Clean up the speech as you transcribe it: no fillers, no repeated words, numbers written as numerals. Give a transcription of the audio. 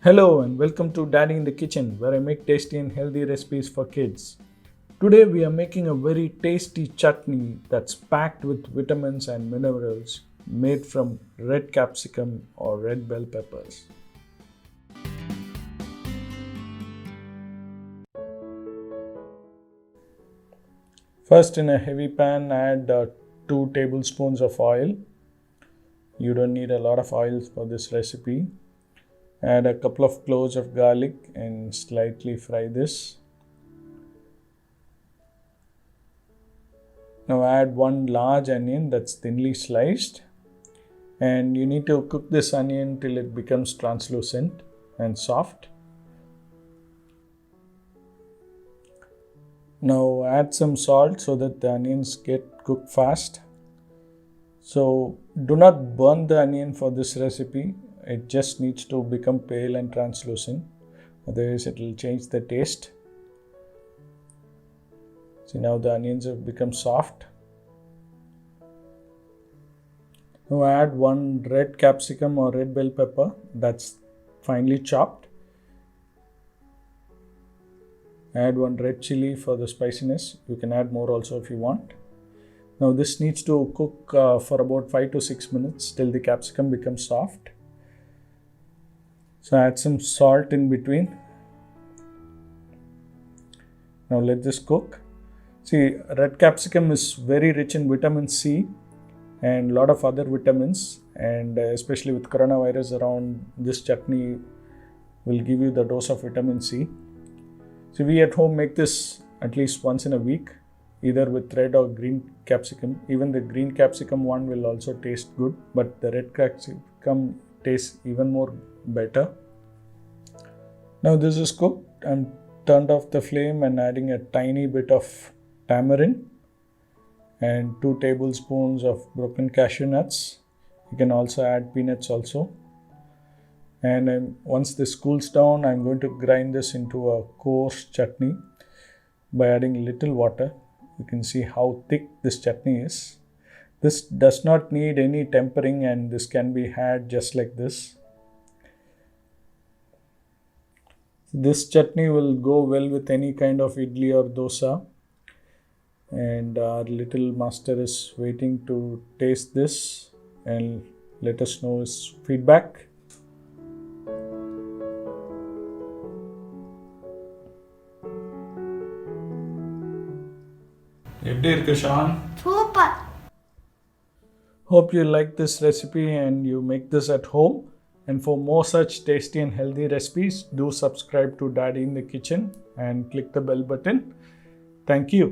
Hello and welcome to Daddy in the Kitchen, where I make tasty and healthy recipes for kids. Today we are making a very tasty chutney that's packed with vitamins and minerals made from red capsicum or red bell peppers. First, in a heavy pan, add 2 tablespoons of oil. You don't need a lot of oil for this recipe. Add a couple of cloves of garlic and slightly fry this. Now add 1 large onion that's thinly sliced, and you need to cook this onion till it becomes translucent and soft. Now add some salt so that the onions get cooked fast. So do not burn the onion for this recipe. It just needs to become pale and translucent, otherwise it will change the taste. See, now the onions have become soft. Now add 1 red capsicum or red bell pepper that's finely chopped. Add 1 red chili for the spiciness. You can add more also if you want. Now this needs to cook for about 5 to 6 minutes till the capsicum becomes soft. So add some salt in between. Now let this cook. See, red capsicum is very rich in vitamin C and a lot of other vitamins, and especially with coronavirus around, this chutney will give you the dose of vitamin C. So we at home make this at least once in a week, either with red or green capsicum. Even the green capsicum one will also taste good, but the red capsicum tastes even more better. Now this is cooked. I'm turned off the flame and adding a tiny bit of tamarind and 2 tablespoons of broken cashew nuts. You can also add peanuts also. And once this cools down, I'm going to grind this into a coarse chutney by adding little water. You can see how thick this chutney is. This does not need any tempering, and this can be had just like this. This chutney will go well with any kind of idli or dosa. And our little master is waiting to taste this and let us know his feedback. எப்படி இருக்கு Shawn? Super. Hope you like this recipe and you make this at home. And for more such tasty and healthy recipes, do subscribe to Daddy in the Kitchen and click the bell button. Thank you.